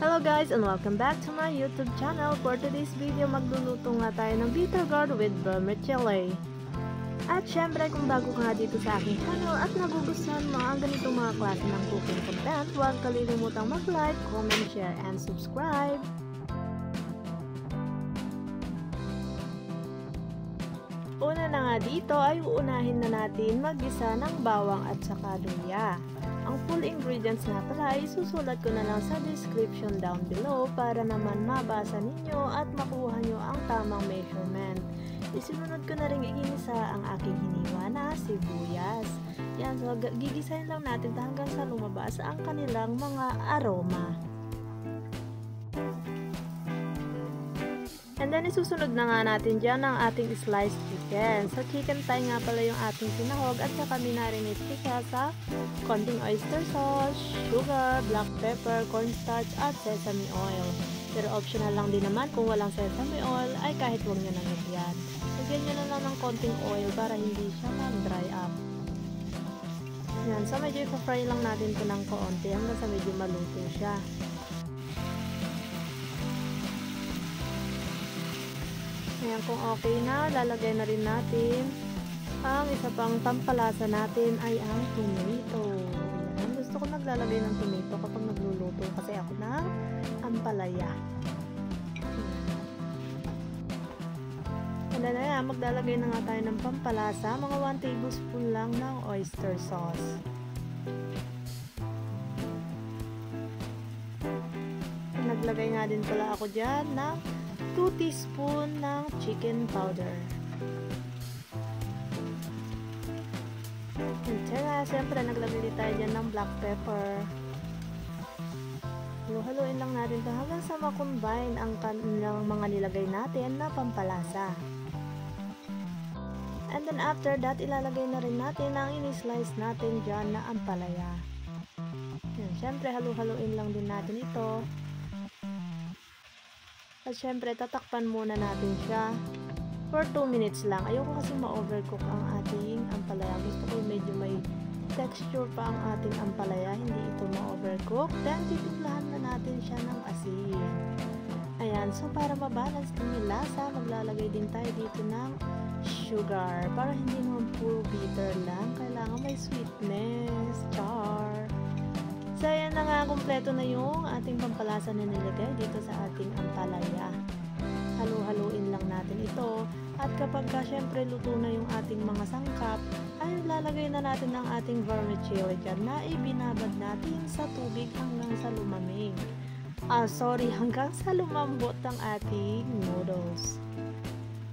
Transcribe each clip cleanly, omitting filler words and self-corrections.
Hello guys and welcome back to my YouTube channel. For today's video, magluluto nga tayo ng bitter gourd with vermicelli. At syempre kung bago ka nga dito sa aking channel at nagugustuhan mo ang ganitong mga klase ng cooking content, huwag kalilimutang mag-like, comment, share, and subscribe. Una na nga dito ay uunahin na natin mag-gisa ng bawang at saka luya. Ang full ingredients nga pala ay susulat ko na lang sa description down below para naman mabasa ninyo at makuha nyo ang tamang measurement. Isinunod ko na rin iginisa ang aking hiniwa na sibuyas. Yan, so gigisahin lang natin hanggang sa lumabas ang kanilang mga aroma. And then, isusunod na nga natin dyan ang ating sliced chicken. Sa chicken thigh nga pala yung ating sinahog at saka minarinate ko siya sa konting oyster sauce, sugar, black pepper, cornstarch at sesame oil. Pero optional lang din naman kung walang sesame oil ay kahit huwag nyo na nagyan. Lagyan nyo na lang ng konting oil para hindi siya mag-dry up. Yan, so medyo i-fry lang natin ito ng kaunti hanggang sa medyo maluto siya. Ayan, kung okay na, lalagay na rin natin ang isa pang pampalasa natin ay ang tomato. Ayan, gusto ko naglalagay ng tomato kapag nagluluto kasi ako ng ampalaya. And then, ayan, maglalagay na nga tayo ng pampalasa, mga 1 tablespoon lang ng oyster sauce. Naglagay nga din pala ako dyan ng 2 teaspoon ng chicken powder. And siyempre naglagay din tayo dyan ng black pepper. Haluin lang natin ito hanggang sa makombine ang kanilang mga nilagay natin na pampalasa. And then after that, ilalagay na rin natin ang ini-slice natin dyan na ampalaya. And siyempre haluin lang din natin ito. At syempre, tatakpan muna natin siya for 2 minutes lang. Ayoko kasi ma-overcook ang ating ampalaya. Gusto ko medyo may texture pa ang ating ampalaya, hindi ito ma-overcook. Then, titimplahan na natin siya ng asin. Ayan, so para mabalance din yung lasa, maglalagay din tayo dito ng sugar. Para hindi naman puro bitter lang, kailangan may sweetness. Char! So, ayan na nga, kumpleto na yung ating pampalasa na nilagay dito sa ating ampalaya. Haluin lang natin ito. At kapag syempre luto na yung ating mga sangkap, ay lalagay na natin ang ating vermicelli dyan na ibinabad natin sa tubig hanggang sa lumamig. Hanggang sa lumambot ang ating noodles.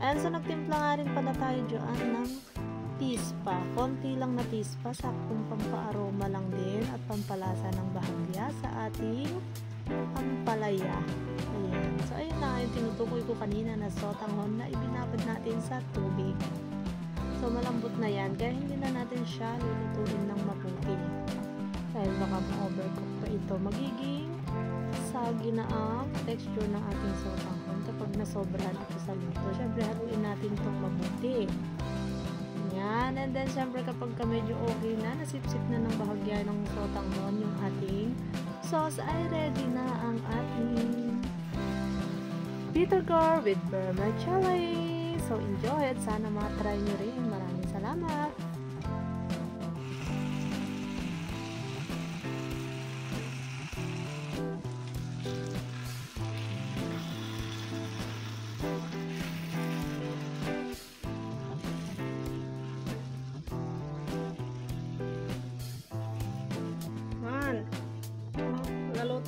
Ayan, so nagtimpla nga rin pala tayo dyan ng tispa. Konti lang na tispa, saktong pampaaroma lang din at pampalasa ng bahagya sa ating ampalaya. Ayan. So, ayun na yung tinutukoy ko kanina na sotanghon na ibinabad natin sa tubig. So, malambot na yan. Kaya hindi na natin siya lulutuin ng mabuti. Dahil baka ma-overcook pa ito. Magiging sagi na ang texture ng ating sotanghon kapag nasobrahan ito sa luto. Siyempre, haluin natin itong mabuti. Yan. And then, syempre, kapag medyo okay na, nasipsip na ng bahagya ng sotanghon yung ating sauce, ay ready na ang ating bitter gourd with vermicelli. So, enjoy it. Sana matry nyo rin. Maraming salamat. Lalo